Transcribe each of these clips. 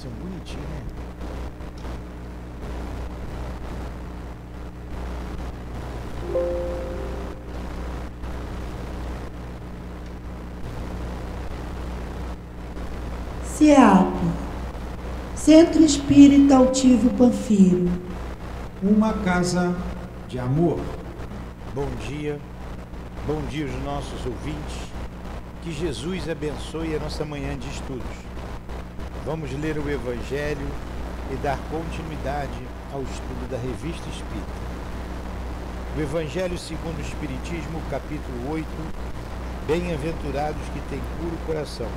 são bonitinhos, né? CEAP, Centro Espírita Altivo Panfiro. Uma casa de amor. Bom dia aos nossos ouvintes. Que Jesus abençoe a nossa manhã de estudos. Vamos ler o Evangelho e dar continuidade ao estudo da Revista Espírita. O Evangelho segundo o Espiritismo, capítulo 8, Bem-aventurados que têm puro coração.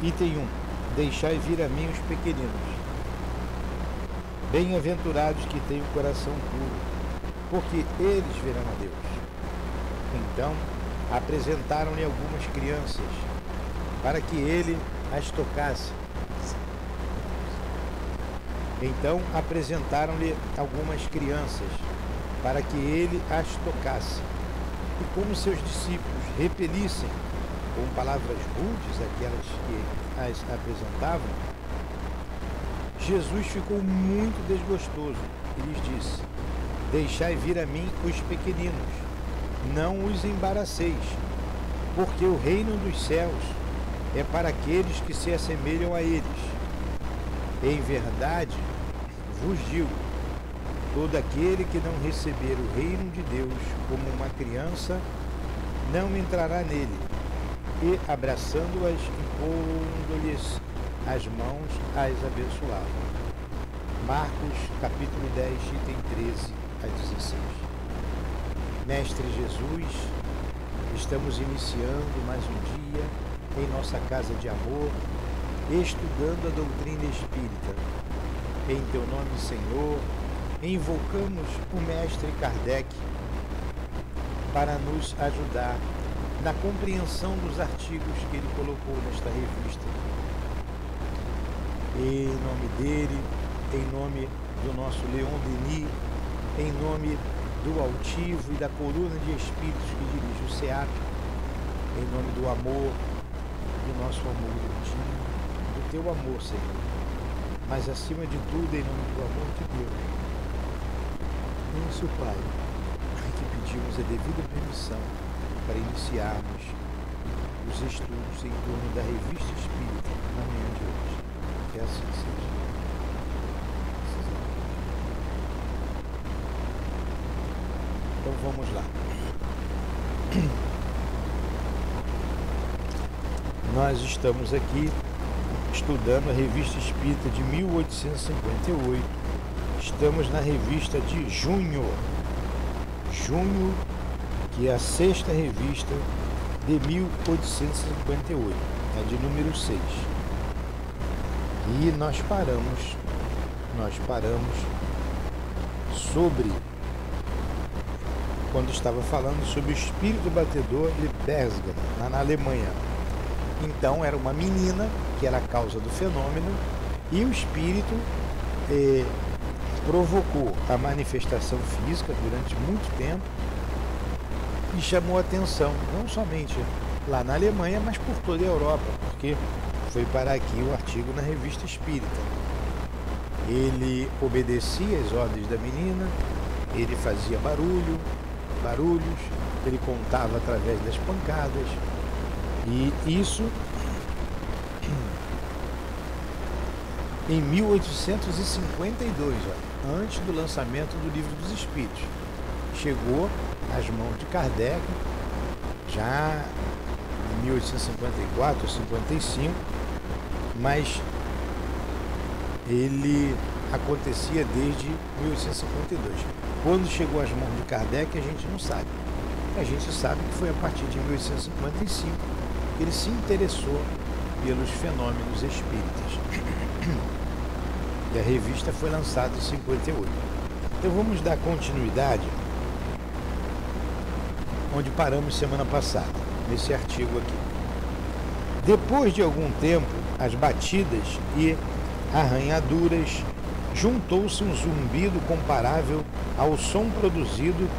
Item 1. Deixai vir a mim os pequeninos. Bem-aventurados que têm o coração puro, porque eles verão a Deus. Então, apresentaram-lhe algumas crianças, para que ele as tocasse. Então, apresentaram-lhe algumas crianças, para que ele as tocasse. E como seus discípulos repelissem com palavras rudes aquelas que as apresentavam, Jesus ficou muito desgostoso e lhes disse: deixai vir a mim os pequeninos, não os embaraceis, porque o reino dos céus é para aqueles que se assemelham a eles. Em verdade vos digo, todo aquele que não receber o reino de Deus como uma criança, não entrará nele. E, abraçando-as, impondo-lhes as mãos, as abençoava. Marcos, capítulo 10, item 13 a 16. Mestre Jesus, estamos iniciando mais um dia em nossa casa de amor, estudando a doutrina espírita. Em teu nome, Senhor, invocamos o Mestre Kardec para nos ajudar na compreensão dos artigos que ele colocou nesta revista. Em nome dele, em nome do nosso Leon Denis, em nome do Altivo e da coluna de espíritos que dirige o SEAP, em nome do amor, do nosso amor divino, do teu amor, Senhor, mas acima de tudo, em nome do amor de Deus. Isso, Pai, que pedimos a devida permissão para iniciarmos os estudos em torno da Revista Espírita na manhã de hoje. Que assim seja. Então vamos lá. Nós estamos aqui estudando a Revista Espírita de 1858. Estamos na revista de junho, que é a sexta revista de 1858, é de número 6. E nós paramos sobre, quando estava falando sobre o espírito batedor de Bergamo, na Alemanha. Então era uma menina, que era a causa do fenômeno, e o espírito provocou a manifestação física durante muito tempo e chamou a atenção, não somente lá na Alemanha, mas por toda a Europa, porque foi parar aqui o artigo na Revista Espírita. Ele obedecia às ordens da menina, ele fazia barulhos, ele contava através das pancadas, e isso em 1852, antes do lançamento do Livro dos Espíritos. Chegou às mãos de Kardec, já em 1854 ou 55, mas ele acontecia desde 1852. Quando chegou às mãos de Kardec, a gente não sabe. A gente sabe que foi a partir de 1855 que ele se interessou pelos fenômenos espíritas. E a revista foi lançada em 58. Então vamos dar continuidade onde paramos semana passada, nesse artigo aqui. Depois de algum tempo, as batidas e arranhaduras, juntou-se um zumbido comparável ao som produzido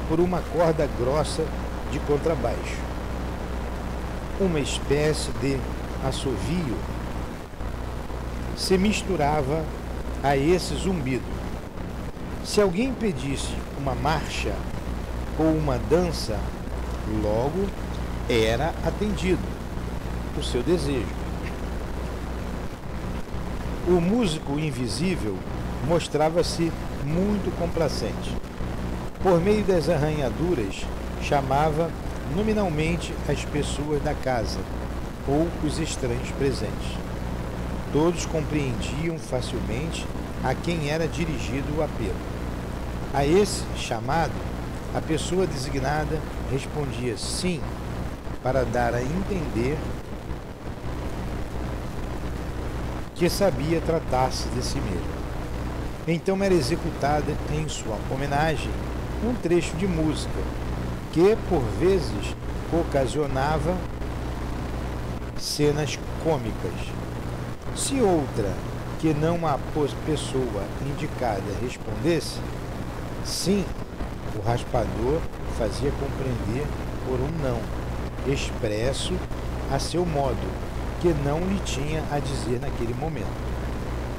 por uma corda grossa de contrabaixo. Uma espécie de assovio se misturava a esse zumbido. Se alguém pedisse uma marcha ou uma dança, logo era atendido o seu desejo. O músico invisível mostrava-se muito complacente. Por meio das arranhaduras, chamava nominalmente as pessoas da casa ou os estranhos presentes. Todos compreendiam facilmente a quem era dirigido o apelo. A esse chamado, a pessoa designada respondia sim, para dar a entender que sabia tratar-se de si mesmo. Então era executada em sua homenagem um trecho de música que, por vezes, ocasionava cenas cômicas. Se outra, que não a pessoa indicada, respondesse sim, o raspador fazia compreender por um não, expresso a seu modo, que não lhe tinha a dizer naquele momento.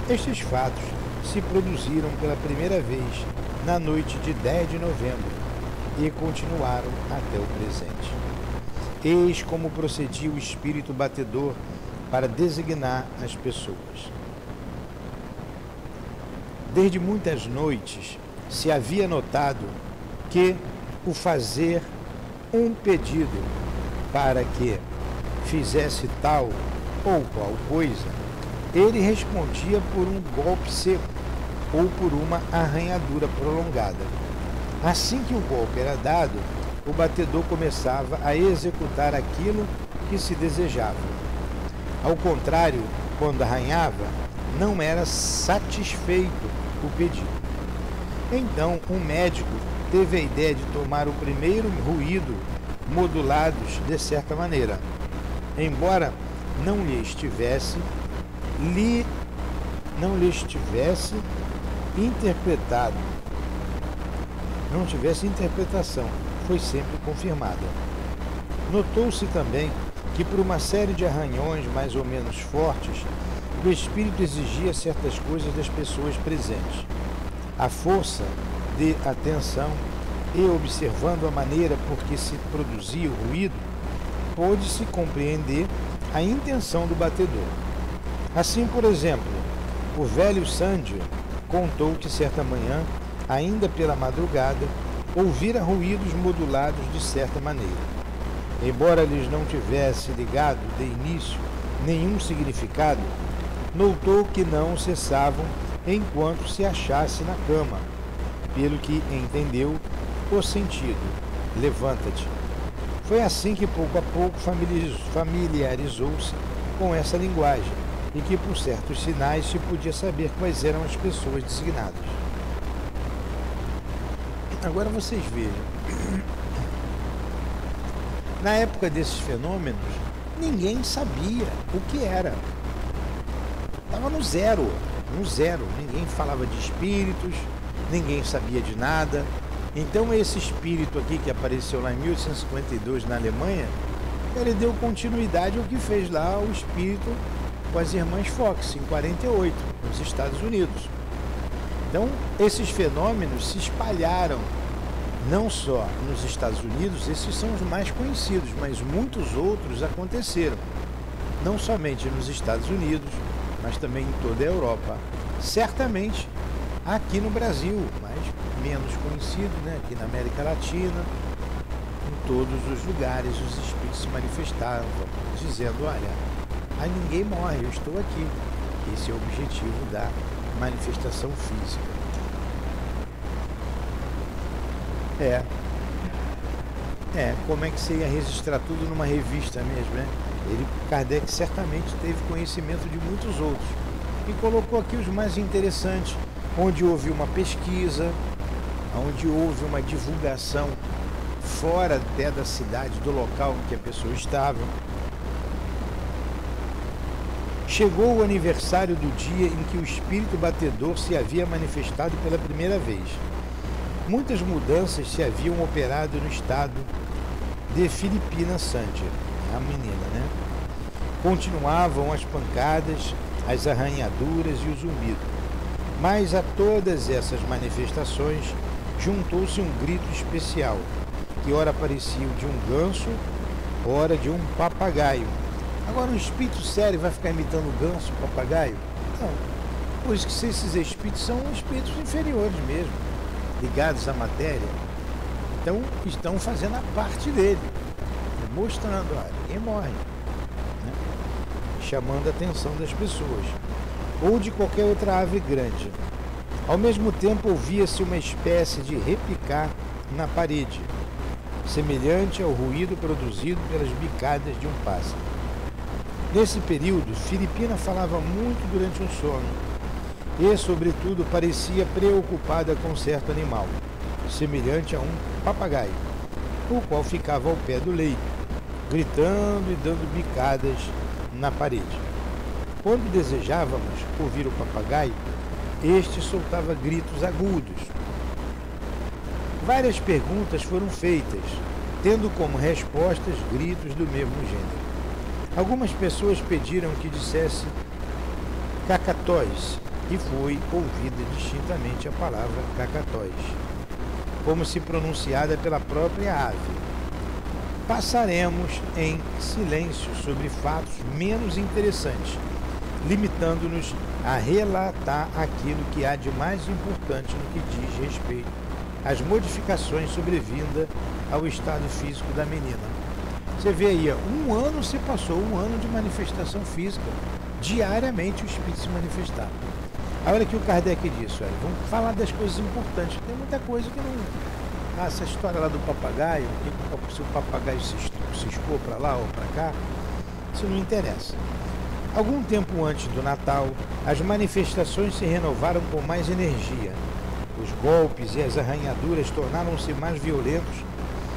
Estes fatos se produziram pela primeira vez na noite de 10 de novembro e continuaram até o presente. Eis como procedia o espírito batedor para designar as pessoas. Desde muitas noites se havia notado que o fazer um pedido para que fizesse tal ou qual coisa, ele respondia por um golpe seco ou por uma arranhadura prolongada. Assim que o golpe era dado, o batedor começava a executar aquilo que se desejava. Ao contrário, quando arranhava, não era satisfeito o pedido. Então, um médico teve a ideia de tomar o primeiro ruído modulados de certa maneira, embora não lhe estivesse interpretado, não tivesse interpretação, foi sempre confirmada. Notou-se também que por uma série de arranhões mais ou menos fortes, o espírito exigia certas coisas das pessoas presentes. A força de atenção e observando a maneira por que se produzia o ruído, pôde-se compreender a intenção do batedor. Assim, por exemplo, o velho Sandio contou que certa manhã, ainda pela madrugada, ouvira ruídos modulados de certa maneira. Embora lhes não tivesse ligado de início nenhum significado, notou que não cessavam enquanto se achasse na cama, pelo que entendeu o sentido. Levanta-te. Foi assim que pouco a pouco familiarizou-se com essa linguagem e que por certos sinais se podia saber quais eram as pessoas designadas. Agora vocês vejam, na época desses fenômenos, ninguém sabia o que era. Estava no zero, ninguém falava de espíritos, ninguém sabia de nada. Então esse espírito aqui que apareceu lá em 1852 na Alemanha, ele deu continuidade ao que fez lá o espírito com as irmãs Fox, em 48, nos Estados Unidos. Então esses fenômenos se espalharam, não só nos Estados Unidos, esses são os mais conhecidos, mas muitos outros aconteceram, não somente nos Estados Unidos, mas também em toda a Europa. Certamente aqui no Brasil, mas menos conhecido, né? Aqui na América Latina, em todos os lugares os espíritos se manifestavam, dizendo, olha, aí ninguém morre, eu estou aqui. Esse é o objetivo da manifestação física. Como é que você ia registrar tudo numa revista mesmo, né? Kardec certamente teve conhecimento de muitos outros e colocou aqui os mais interessantes, onde houve uma pesquisa, onde houve uma divulgação fora até da cidade, do local em que a pessoa estava. Chegou o aniversário do dia em que o espírito batedor se havia manifestado pela primeira vez. Muitas mudanças se haviam operado no estado de Filipina Sandia, a menina, né? Continuavam as pancadas as arranhaduras e o zumbido. Mas a todas essas manifestações juntou-se um grito especial, que ora parecia o de um ganso, ora de um papagaio. Agora, um espírito sério vai ficar imitando ganso, papagaio? Não. Por isso que esses espíritos são espíritos inferiores mesmo, ligados à matéria. Então, estão fazendo a parte dele, mostrando, ninguém morre, né? Chamando a atenção das pessoas, ou de qualquer outra ave grande. Ao mesmo tempo, ouvia-se uma espécie de repicar na parede, semelhante ao ruído produzido pelas bicadas de um pássaro. Nesse período, Filipina falava muito durante o sono e, sobretudo, parecia preocupada com certo animal, semelhante a um papagaio, o qual ficava ao pé do leito, gritando e dando bicadas na parede. Quando desejávamos ouvir o papagaio, este soltava gritos agudos. Várias perguntas foram feitas, tendo como respostas gritos do mesmo gênero. Algumas pessoas pediram que dissesse cacatóis, e foi ouvida distintamente a palavra cacatóis, como se pronunciada pela própria ave. Passaremos em silêncio sobre fatos menos interessantes, limitando-nos a relatar aquilo que há de mais importante no que diz respeito às modificações sobrevindas ao estado físico da menina. Você vê aí, 1 ano se passou, 1 ano de manifestação física, diariamente o espírito se manifestava. A hora que o Kardec disse, vamos falar das coisas importantes, tem muita coisa que não... essa história lá do papagaio, se o papagaio se ciscou para lá ou para cá, isso não interessa. Algum tempo antes do Natal, as manifestações se renovaram com mais energia. Os golpes e as arranhaduras tornaram-se mais violentos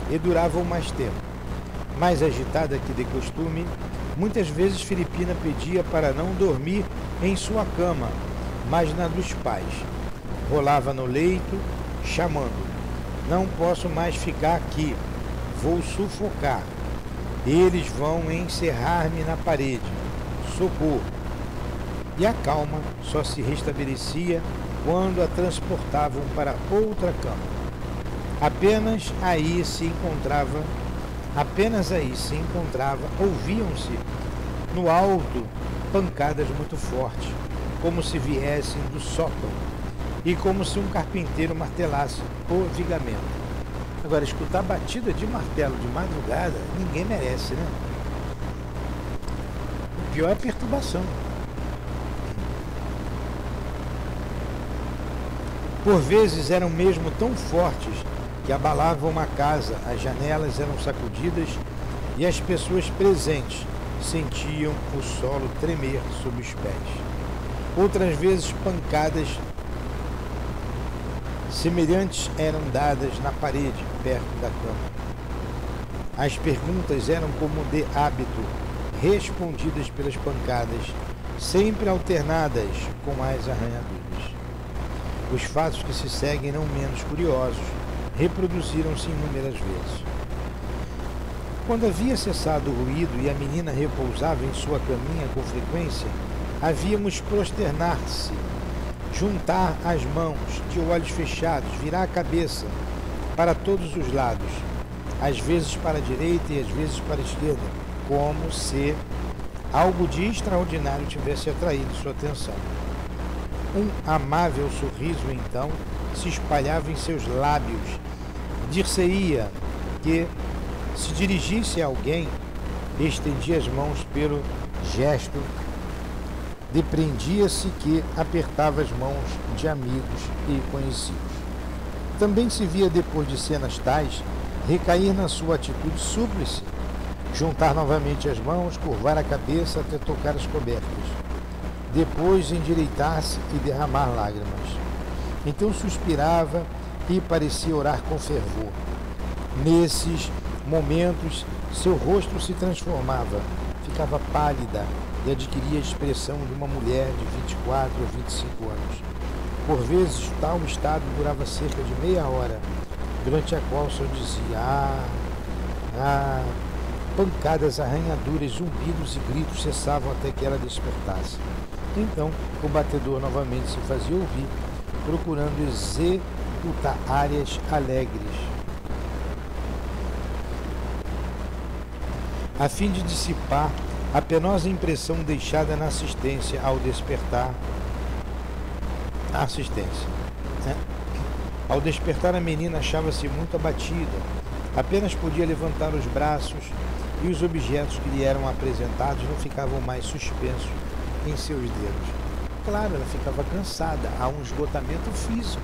e duravam mais tempo. Mais agitada que de costume, muitas vezes Filipina pedia para não dormir em sua cama, mas na dos pais. Rolava no leito, chamando: não posso mais ficar aqui, vou sufocar. Eles vão encerrar-me na parede. Socorro. E a calma só se restabelecia quando a transportavam para outra cama. Apenas aí se encontrava, ouviam-se no alto pancadas muito fortes, como se viessem do sótão, e como se um carpinteiro martelasse o vigamento. Agora, escutar batida de martelo de madrugada, ninguém merece, né? O pior é a perturbação. Por vezes eram mesmo tão fortes que abalavam uma casa, as janelas eram sacudidas e as pessoas presentes sentiam o solo tremer sob os pés. Outras vezes pancadas semelhantes eram dadas na parede, perto da cama. As perguntas eram como de hábito, respondidas pelas pancadas, sempre alternadas com as arranhaduras. Os fatos que se seguem, não menos curiosos, reproduziram-se inúmeras vezes. Quando havia cessado o ruído e a menina repousava em sua caminha com frequência, havíamos prosternar-se, juntar as mãos, de olhos fechados, virar a cabeça para todos os lados, às vezes para a direita e às vezes para a esquerda, como se algo de extraordinário tivesse atraído sua atenção. Um amável sorriso, então, se espalhava em seus lábios. Dir-se-ia que, se dirigisse a alguém, estendia as mãos pelo gesto, depreendia-se que apertava as mãos de amigos e conhecidos. Também se via, depois de cenas tais, recair na sua atitude súplice, juntar novamente as mãos, curvar a cabeça até tocar as cobertas, depois endireitar-se e derramar lágrimas. Então suspirava e parecia orar com fervor. Nesses momentos, seu rosto se transformava, ficava pálida e adquiria a expressão de uma mulher de 24 ou 25 anos. Por vezes, tal estado durava cerca de meia hora, durante a qual só dizia pancadas, arranhaduras, zumbidos e gritos cessavam até que ela despertasse. Então o batedor novamente se fazia ouvir, procurando executar áreas alegres, a fim de dissipar a penosa impressão deixada na assistência ao despertar. Ao despertar, a menina achava-se muito abatida, apenas podia levantar os braços e os objetos que lhe eram apresentados não ficavam mais suspensos em seus dedos. Claro, ela ficava cansada, há um esgotamento físico.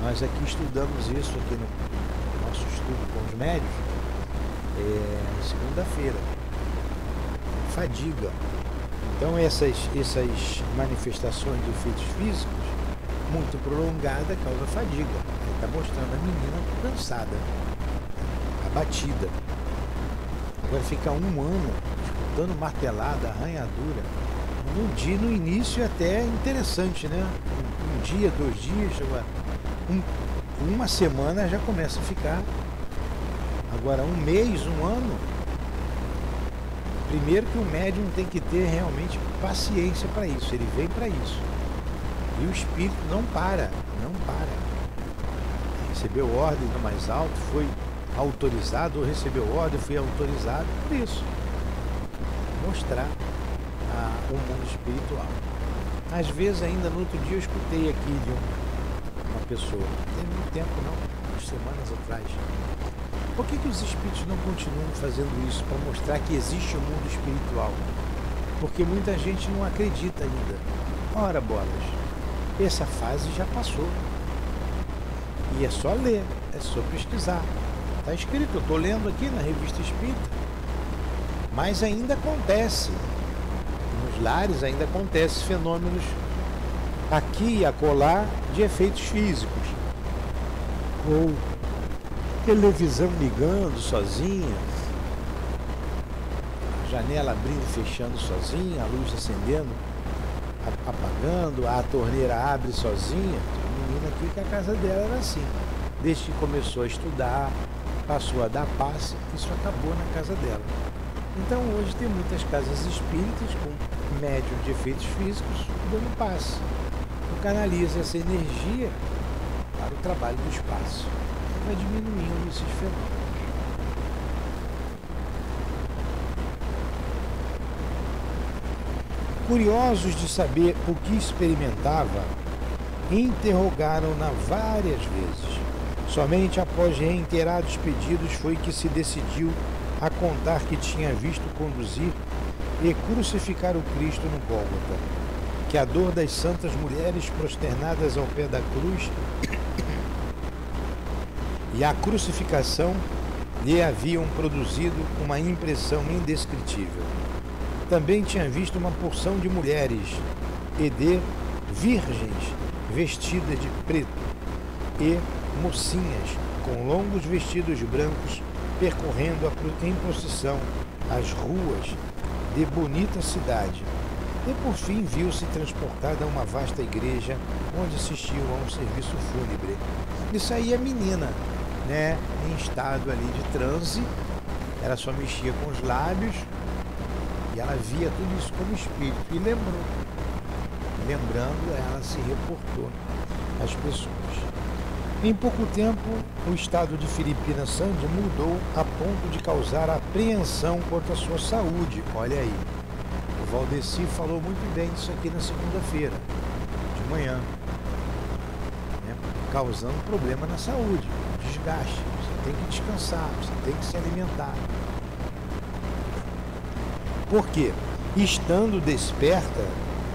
Nós aqui estudamos isso aqui no nosso estudo com os médios, segunda-feira. Fadiga. Então essas manifestações de efeitos físicos muito prolongada causa fadiga. Ele está mostrando a menina cansada, abatida. Agora fica um ano escutando martelada, arranhadura. No início é até interessante, né? Um dia, 2 dias, uma semana já começa a ficar. Agora 1 mês, 1 ano. Primeiro que o médium tem que ter realmente paciência para isso, ele vem para isso. E o espírito não para. Recebeu ordem do mais alto, foi autorizado, ou recebeu ordem, foi autorizado por isso. Mostrar o mundo espiritual. Às vezes, ainda no outro dia, eu escutei aqui de uma pessoa, não tem muito tempo não, umas semanas atrás. Por que os espíritos não continuam fazendo isso para mostrar que existe um mundo espiritual? Porque muita gente não acredita ainda. Ora, bolas, essa fase já passou. E é só ler, é só pesquisar. Está escrito, eu estou lendo aqui na Revista Espírita. Mas ainda acontece. Nos lares ainda acontecem fenômenos aqui e acolá de efeitos físicos. Ou televisão ligando sozinha, a janela abrindo e fechando sozinha, a luz acendendo, apagando, a torneira abre sozinha. A menina aqui que a casa dela era assim. Desde que começou a estudar, passou a dar passe, isso acabou na casa dela. Então hoje tem muitas casas espíritas com médium de efeitos físicos dando passe. Então canaliza essa energia para o trabalho do espaço. Vai diminuindo esses fenômenos. Curiosos de saber o que experimentava, interrogaram-na várias vezes. Somente após reiterados pedidos foi que se decidiu a contar que tinha visto conduzir e crucificar o Cristo no Gólgota, que a dor das santas mulheres prosternadas ao pé da cruz e a crucificação lhe haviam produzido uma impressão indescritível. Também tinha visto uma porção de mulheres e de virgens vestidas de preto e mocinhas com longos vestidos brancos percorrendo em procissão as ruas de bonita cidade. E por fim viu-se transportada a uma vasta igreja onde assistiam a um serviço fúnebre. Isso aí a menina, né, em estado ali de transe, ela só mexia com os lábios e ela via tudo isso como espírito e lembrou. Lembrando, ela se reportou às pessoas. Em pouco tempo, o estado de Filipina Sandy mudou a ponto de causar apreensão quanto à sua saúde. Olha aí, o Valdeci falou muito bem disso aqui na segunda-feira, de manhã, né? Causando problema na saúde, desgaste. Você tem que descansar, você tem que se alimentar. Por quê? Estando desperta,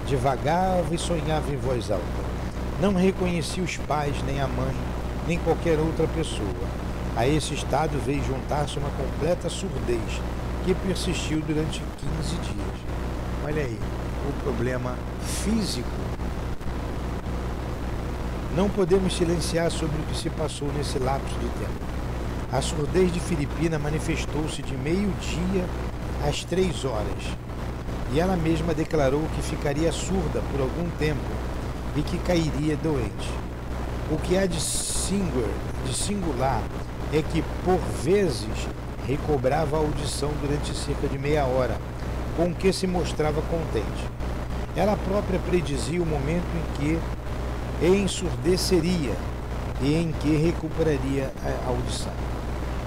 divagava e sonhava em voz alta. Não reconhecia os pais, nem a mãe, nem qualquer outra pessoa. A esse estado veio juntar-se uma completa surdez, que persistiu durante 15 dias. Olha aí, o problema físico. Não podemos silenciar sobre o que se passou nesse lapso de tempo. A surdez de Filipina manifestou-se de meio-dia às 3 horas, e ela mesma declarou que ficaria surda por algum tempo e que cairia doente. O que há de singular é que, por vezes, recobrava a audição durante cerca de meia hora, com o que se mostrava contente. Ela própria predizia o momento em que ensurdeceria e em que recuperaria a audição.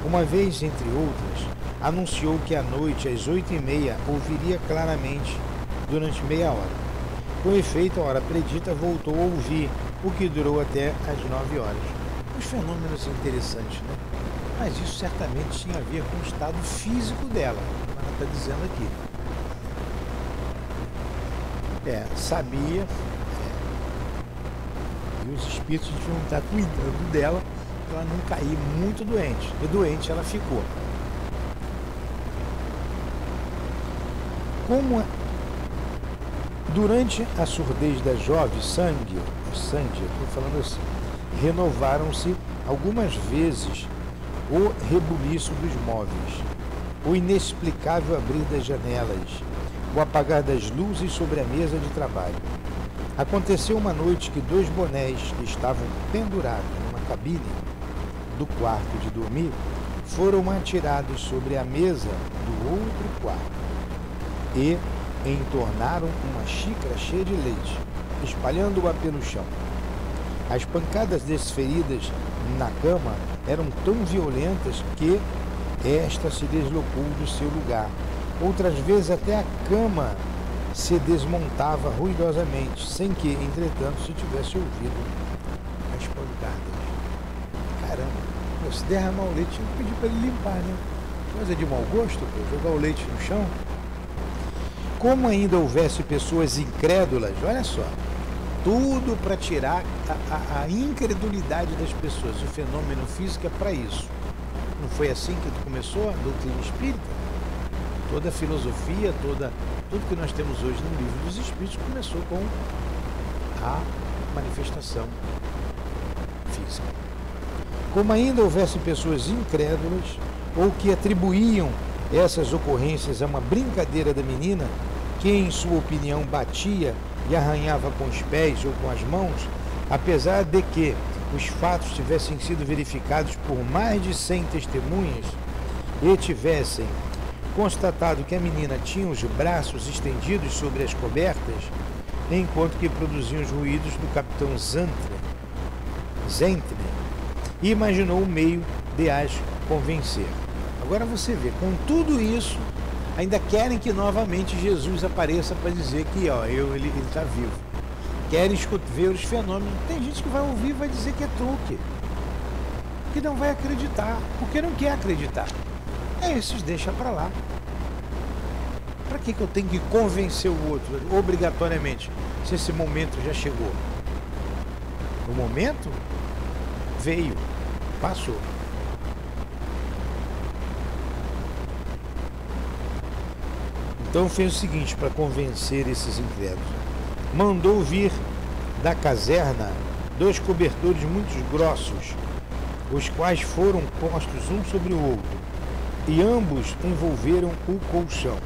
Uma vez, entre outras, anunciou que à noite, às 8h30, ouviria claramente durante meia hora. Com efeito, a hora predita voltou a ouvir, o que durou até às 9 horas. Os fenômenos interessantes, né? Mas isso certamente tinha a ver com o estado físico dela, como ela está dizendo aqui. Sabia, e os espíritos deviam estar cuidando dela para ela não cair muito doente. E doente ela ficou. Como durante a surdez da jovem, Sangue, estou falando assim, renovaram-se algumas vezes o rebuliço dos móveis, o inexplicável abrir das janelas, o apagar das luzes sobre a mesa de trabalho. Aconteceu uma noite que 2 bonés que estavam pendurados numa cabine do quarto de dormir foram atirados sobre a mesa do outro quarto e entornaram uma xícara cheia de leite, espalhando-a pelo chão. As pancadas desferidas na cama eram tão violentas que esta se deslocou do seu lugar. Outras vezes até a cama se desmontava ruidosamente, sem que, entretanto, se tivesse ouvido as pancadas. Caramba, se derramar o leite, tinha que pedir para ele limpar, né? Coisa de mau gosto, jogar o leite no chão. Como ainda houvesse pessoas incrédulas, olha só, tudo para tirar a incredulidade das pessoas. O fenômeno físico é para isso. Não foi assim que começou a doutrina espírita? Toda a filosofia, tudo que nós temos hoje no livro dos Espíritos começou com a manifestação física. Como ainda houvesse pessoas incrédulas ou que atribuíam essas ocorrências a uma brincadeira da menina, que em sua opinião batia e arranhava com os pés ou com as mãos, apesar de que os fatos tivessem sido verificados por mais de 100 testemunhas e tivessem constatado que a menina tinha os braços estendidos sobre as cobertas, enquanto que produziam os ruídos do capitão Zentner, e imaginou um meio de as convencer. Agora você vê, com tudo isso, ainda querem que novamente Jesus apareça para dizer que ele está vivo. Querem ver os fenômenos. Tem gente que vai ouvir e vai dizer que é truque, que não vai acreditar, porque não quer acreditar. Esses deixa para lá. Para que eu tenho que convencer o outro obrigatoriamente, se esse momento já chegou? O momento veio, passou. Então fez o seguinte para convencer esses incrédulos. Mandou vir da caserna 2 cobertores muito grossos, os quais foram postos um sobre o outro, e ambos envolveram o colchão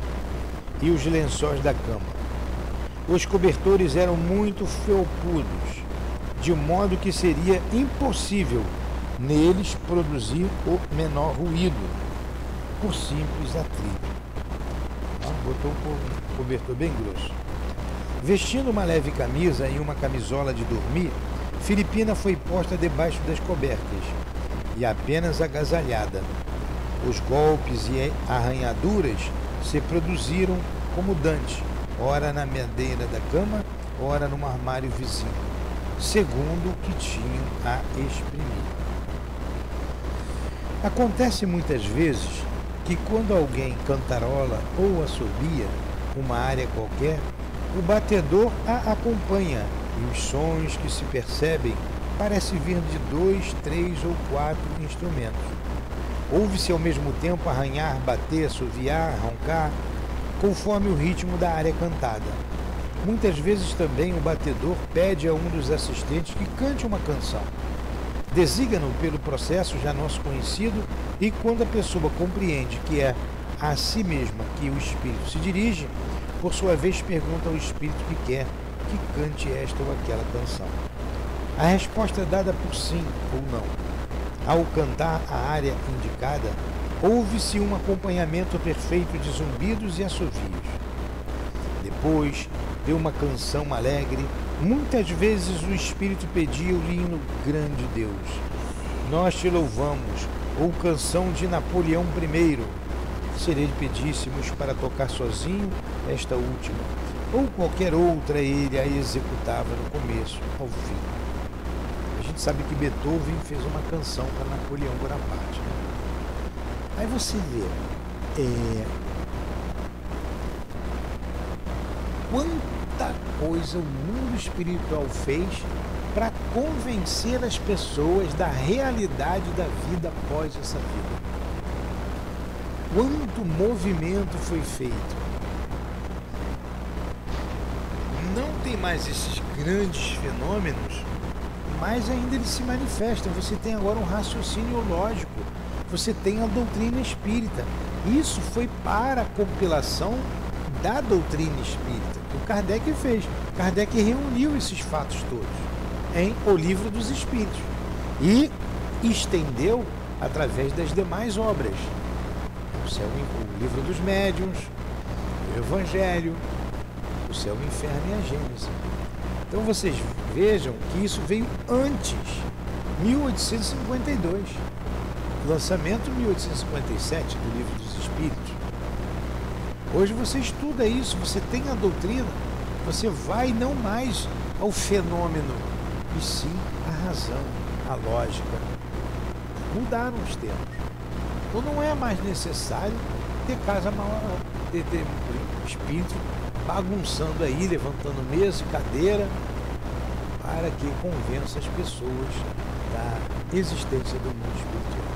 e os lençóis da cama. Os cobertores eram muito felpudos, de modo que seria impossível neles produzir o menor ruído, por simples atrito. Botou um cobertor bem grosso. Vestindo uma leve camisa e uma camisola de dormir, Filipina foi posta debaixo das cobertas e apenas agasalhada. Os golpes e arranhaduras se produziram como Dante, ora na madeira da cama, ora num armário vizinho, segundo o que tinham a exprimir. Acontece muitas vezes que quando alguém cantarola ou assobia uma área qualquer, o batedor a acompanha e os sons que se percebem parecem vir de 2, 3 ou 4 instrumentos. Ouve-se ao mesmo tempo arranhar, bater, assoviar, roncar, conforme o ritmo da área cantada. Muitas vezes também o batedor pede a um dos assistentes que cante uma canção. Designa-no pelo processo já nosso conhecido e quando a pessoa compreende que é a si mesma que o espírito se dirige, por sua vez pergunta ao espírito que quer que cante esta ou aquela canção. A resposta é dada por sim ou não. Ao cantar a área indicada, ouve-se um acompanhamento perfeito de zumbidos e assovios. Depois, de uma canção alegre. Muitas vezes o Espírito pedia o hino Grande Deus, nós te louvamos, ou canção de Napoleão I, se ele pedíssemos para tocar sozinho esta última, ou qualquer outra, ele a executava no começo ao fim. A gente sabe que Beethoven fez uma canção para Napoleão Bonaparte, né? Aí você vê quanta coisa o mundo espiritual fez para convencer as pessoas da realidade da vida após essa vida. Quanto movimento foi feito. Não tem mais esses grandes fenômenos, mas ainda eles se manifestam. Você tem agora um raciocínio lógico, você tem a doutrina espírita. Isso foi para a compilação da doutrina espírita que o Kardec fez. Kardec reuniu esses fatos todos em O Livro dos Espíritos e estendeu através das demais obras. O Livro dos Médiuns, o Evangelho, o Céu, o Inferno e a Gênese. Então vocês vejam que isso veio antes, 1852, lançamento 1857 do Livro dos Espíritos. Hoje você estuda isso, você tem a doutrina, você vai não mais ao fenômeno, e sim à razão, à lógica. Mudaram os tempos. Então não é mais necessário ter casa maior, ter espírito bagunçando aí, levantando mesa e cadeira, para que convença as pessoas da existência do mundo espiritual.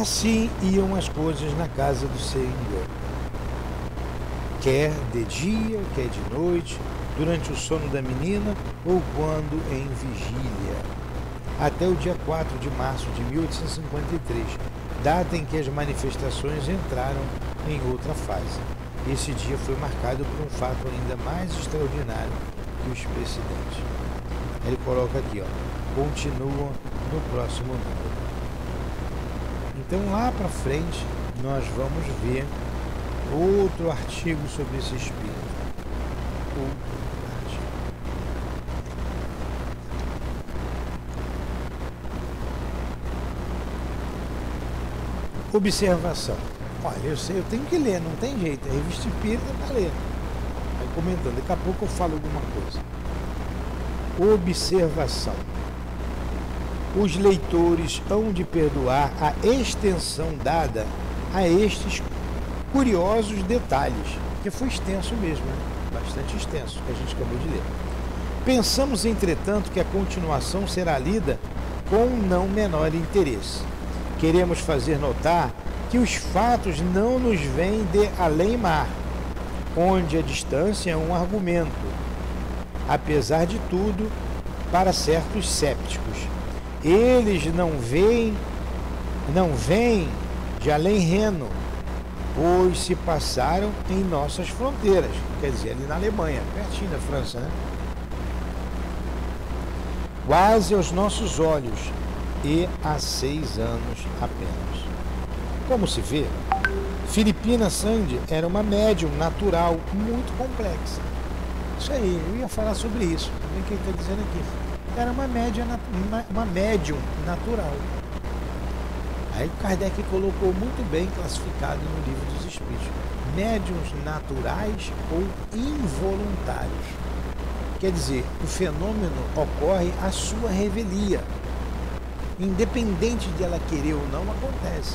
Assim iam as coisas na casa do Senhor, quer de dia, quer de noite, durante o sono da menina ou quando em vigília, até o dia 4 de março de 1853, data em que as manifestações entraram em outra fase. Esse dia foi marcado por um fato ainda mais extraordinário que os precedentes. Ele coloca aqui, continua no próximo número. Então lá para frente nós vamos ver outro artigo sobre esse espírito. Observação. Olha, eu tenho que ler, não tem jeito. A revista espírita para ler. Vai comentando, daqui a pouco eu falo alguma coisa. Observação. Os leitores hão de perdoar a extensão dada a estes curiosos detalhes, que foi extenso mesmo, né? Bastante extenso, que a gente acabou de ler. Pensamos, entretanto, que a continuação será lida com não menor interesse. Queremos fazer notar que os fatos não nos vêm de além-mar, onde a distância é um argumento, apesar de tudo, para certos sépticos. Eles não vêm de além-reno, pois se passaram em nossas fronteiras, quer dizer, ali na Alemanha, pertinho da França, né? Quase aos nossos olhos, e há 6 anos apenas. Como se vê, Filipina Sandy era uma médium natural muito complexa. Isso aí, eu ia falar sobre isso, também quem está dizendo aqui. Era uma médium natural. Aí Kardec colocou muito bem classificado no Livro dos Espíritos. Médiuns naturais ou involuntários. Quer dizer, o fenômeno ocorre à sua revelia. Independente de ela querer ou não, acontece.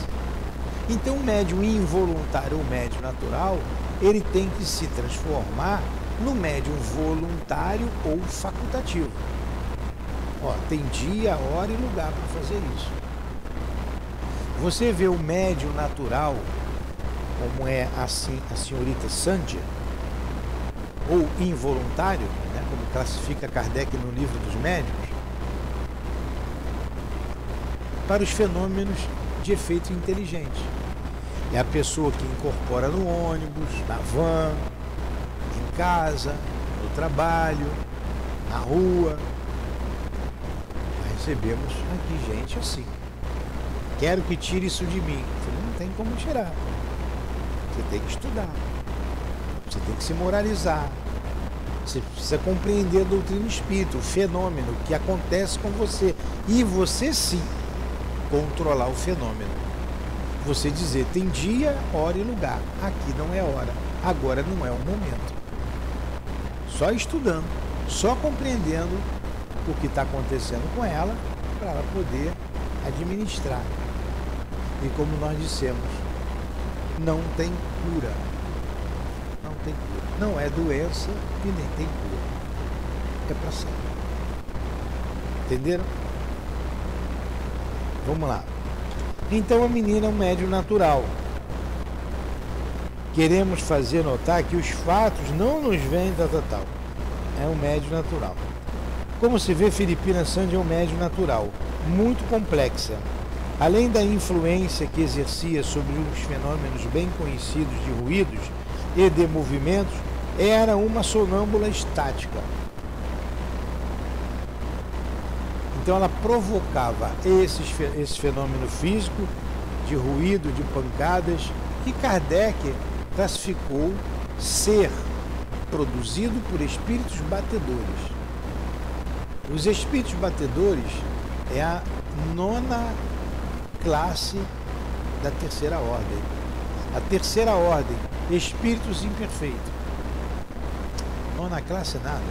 Então, o médium involuntário ou médium natural, ele tem que se transformar no médium voluntário ou facultativo. Tem dia, hora e lugar para fazer isso. Você vê o médium natural, como é assim a senhorita Sandy, ou involuntário, né, como classifica Kardec no Livro dos Médiuns, para os fenômenos de efeito inteligente. É a pessoa que incorpora no ônibus, na van, em casa, no trabalho, na rua. recebemos aqui gente assim. Quero que tire isso de mim. Eu falei, não tem como tirar. Você tem que estudar. Você tem que se moralizar. Você precisa compreender a doutrina espírita, o fenômeno que acontece com você. E você sim controlar o fenômeno. Você dizer, tem dia, hora e lugar. Aqui não é hora. Agora não é o momento. Só estudando, só compreendendo o que está acontecendo com ela, para ela poder administrar. E como nós dissemos, não tem cura. Não tem cura. Não é doença e nem tem cura. É para sempre. Entenderam? Vamos lá. Então a menina é um médium natural. Queremos fazer notar que os fatos não nos vêm tal. É um médium natural. Como se vê, Filipina Sandy é um médium natural, muito complexa. Além da influência que exercia sobre os fenômenos bem conhecidos de ruídos e de movimentos, era uma sonâmbula estática. Então ela provocava esse fenômeno físico de ruído, de pancadas, que Kardec classificou ser produzido por espíritos batedores. Os espíritos batedores é a 9ª classe da terceira ordem. A terceira ordem, espíritos imperfeitos. 9ª classe é nada.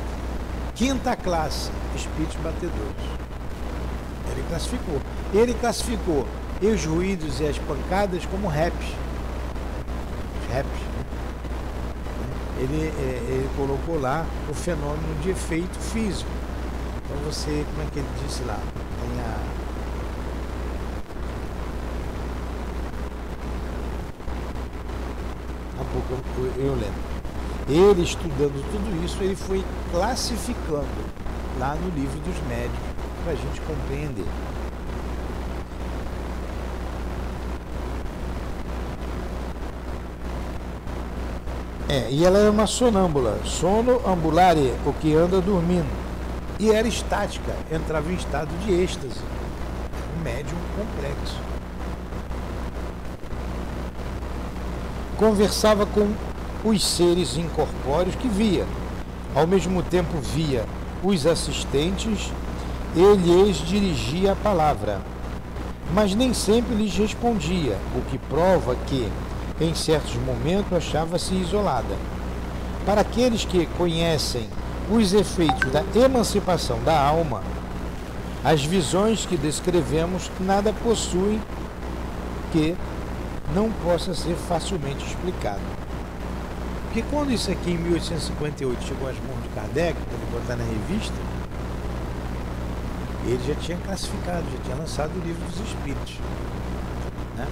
5ª classe, espíritos batedores. Ele classificou os ruídos e as pancadas como raps. Ele colocou lá o fenômeno de efeito físico. Então você, como é que ele disse lá? Tem há pouco eu lembro. Ele, estudando tudo isso, ele foi classificando lá no livro dos médiuns para a gente compreender. E ela é uma sonâmbula, sono ambulare, o que anda dormindo. E era estática, entrava em estado de êxtase. Um médium complexo. Conversava com os seres incorpóreos que via. Ao mesmo tempo via os assistentes e lhes dirigia a palavra. Mas nem sempre lhes respondia, o que prova que, em certos momentos, achava-se isolada. Para aqueles que conhecem os efeitos da emancipação da alma, as visões que descrevemos nada possuem que não possa ser facilmente explicado. Porque quando isso aqui em 1858 chegou às mãos de Kardec, para ele botar na revista, ele já tinha classificado, já tinha lançado o Livro dos Espíritos. Né?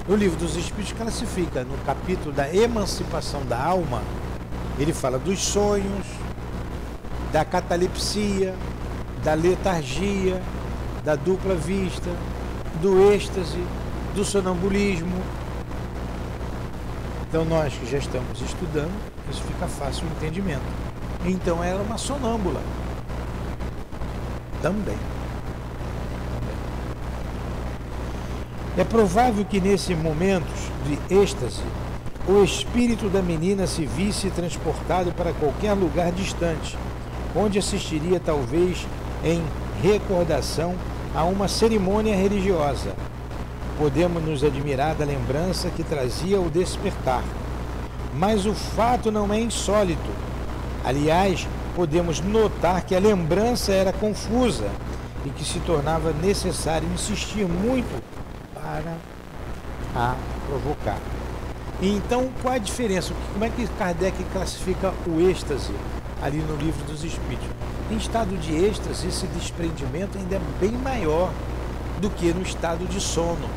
O Livro dos Espíritos classifica no capítulo da emancipação da alma, ele fala dos sonhos, da catalepsia, da letargia, da dupla vista, do êxtase, do sonambulismo. Então nós que já estamos estudando, isso fica fácil o entendimento. Então ela é uma sonâmbula. Também. É provável que nesses momentos de êxtase, o espírito da menina se visse transportado para qualquer lugar distante, onde assistiria talvez em recordação a uma cerimônia religiosa. Podemos nos admirar da lembrança que trazia o despertar. Mas o fato não é insólito. Aliás, podemos notar que a lembrança era confusa e que se tornava necessário insistir muito para a provocar. E então, qual a diferença? Como é que Kardec classifica o êxtase ali no Livro dos Espíritos? Em estado de êxtase, esse desprendimento ainda é bem maior do que no estado de sono,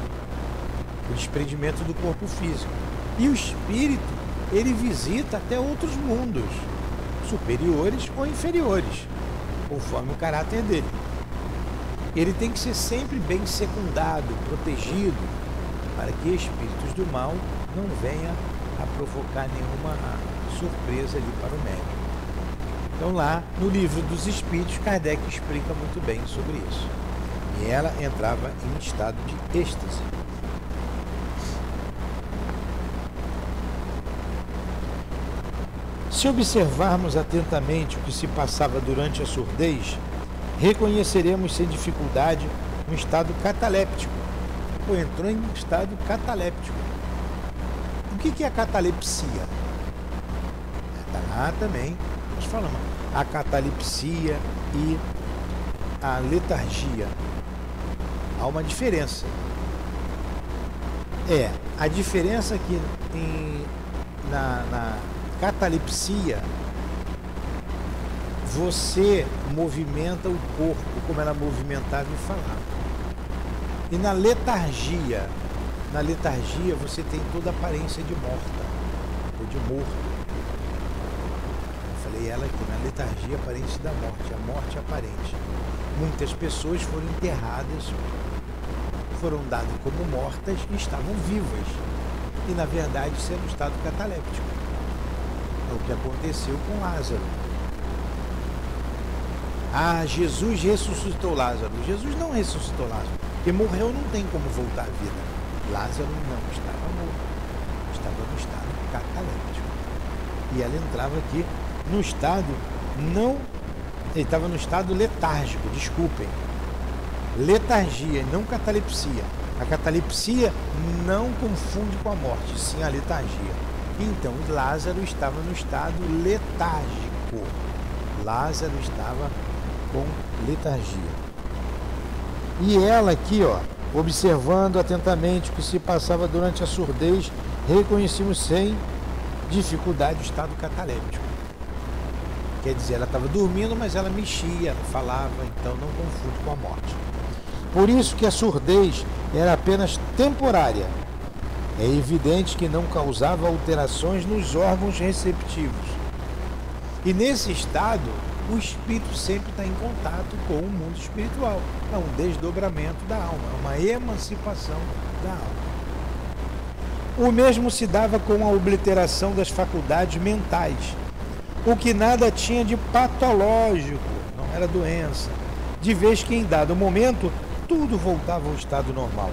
o desprendimento do corpo físico. E o espírito, ele visita até outros mundos, superiores ou inferiores, conforme o caráter dele. Ele tem que ser sempre bem secundado, protegido, para que espíritos do mal não venham a provocar nenhuma surpresa ali para o médium. Então lá no Livro dos Espíritos, Kardec explica muito bem sobre isso. E ela entrava em estado de êxtase. Se observarmos atentamente o que se passava durante a surdez, reconheceremos sem dificuldade um estado cataléptico. Ou entrou em estado cataléptico. O que é a catalepsia? Está lá também, nós falamos, a catalepsia e a letargia. Há uma diferença. A diferença que na catalepsia você movimenta o corpo como ela movimentava e falava. E na letargia você tem toda a aparência de morta ou de morto. Eu falei ela aqui, na letargia, aparência da morte, a morte aparente. Muitas pessoas foram enterradas, foram dadas como mortas e estavam vivas. E na verdade isso era um estado cataléptico. É o que aconteceu com Lázaro. Jesus ressuscitou Lázaro. Jesus não ressuscitou Lázaro, porque morreu, não tem como voltar à vida. Lázaro não estava morto, estava no estado cataléptico. E ela entrava aqui no estado ele estava no estado letárgico, desculpem. Letargia, não catalepsia. A catalepsia não confunde com a morte, sim a letargia. Então, Lázaro estava no estado letárgico. Lázaro estava com letargia. E ela aqui, observando atentamente o que se passava durante a surdez, reconhecemos sem dificuldade o estado cataléptico. Quer dizer, ela estava dormindo, mas ela mexia, ela falava, então não confunde com a morte. Por isso que a surdez era apenas temporária. É evidente que não causava alterações nos órgãos receptivos. E nesse estado, o espírito sempre está em contato com o mundo espiritual. É um desdobramento da alma, é uma emancipação da alma. O mesmo se dava com a obliteração das faculdades mentais, o que nada tinha de patológico, não era doença, de vez que em dado momento tudo voltava ao estado normal.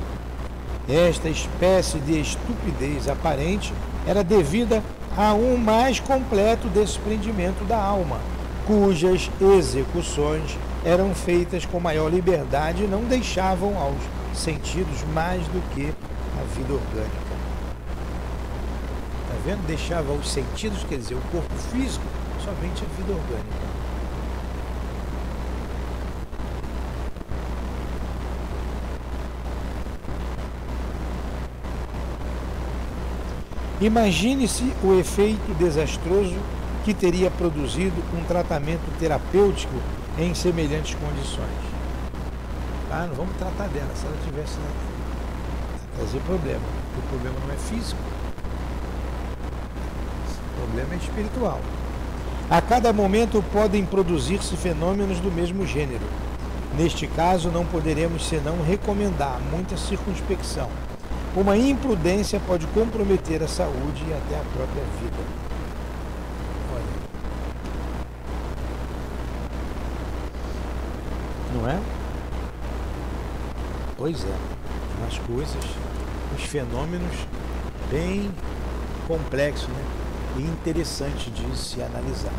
Esta espécie de estupidez aparente era devida a um mais completo desprendimento da alma, cujas execuções eram feitas com maior liberdade e não deixavam aos sentidos mais do que a vida orgânica. Está vendo? Deixava aos sentidos, quer dizer, o corpo físico, somente a vida orgânica. Imagine-se o efeito desastroso que teria produzido um tratamento terapêutico em semelhantes condições. Não vamos tratar dela, se ela tivesse trazer problema, porque o problema não é físico, o problema é espiritual. A cada momento podem produzir-se fenômenos do mesmo gênero. Neste caso, não poderemos senão recomendar muita circunspecção. Uma imprudência pode comprometer a saúde e até a própria vida. Olha. Não é? Pois é. Umas coisas, uns fenômenos bem complexos, né? E interessante de se analisar.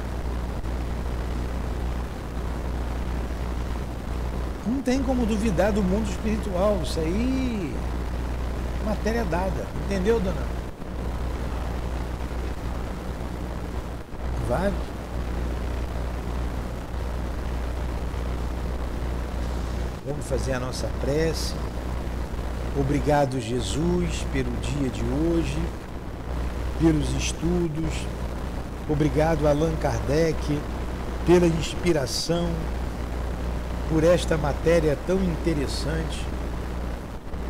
Não tem como duvidar do mundo espiritual. Isso aí... matéria dada, entendeu, dona? Vai. Vamos fazer a nossa prece. Obrigado, Jesus, pelo dia de hoje, pelos estudos. Obrigado, Allan Kardec, pela inspiração, por esta matéria tão interessante,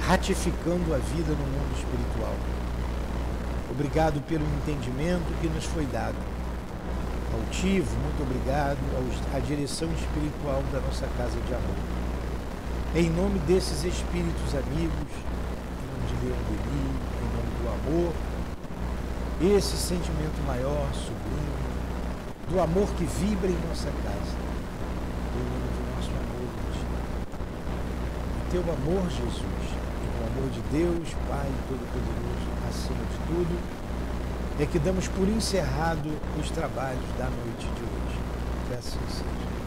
ratificando a vida no mundo espiritual. Obrigado pelo entendimento que nos foi dado. Altivo, muito obrigado à direção espiritual da nossa Casa de Amor. Em nome desses espíritos amigos, em nome de Leon Denis, em nome do amor, esse sentimento maior, sublime, do amor que vibra em nossa casa, do nosso amor íntimo. O teu amor, Jesus, e o amor de Deus, Pai Todo-Poderoso, acima de tudo, é que damos por encerrado os trabalhos da noite de hoje. Que assim seja.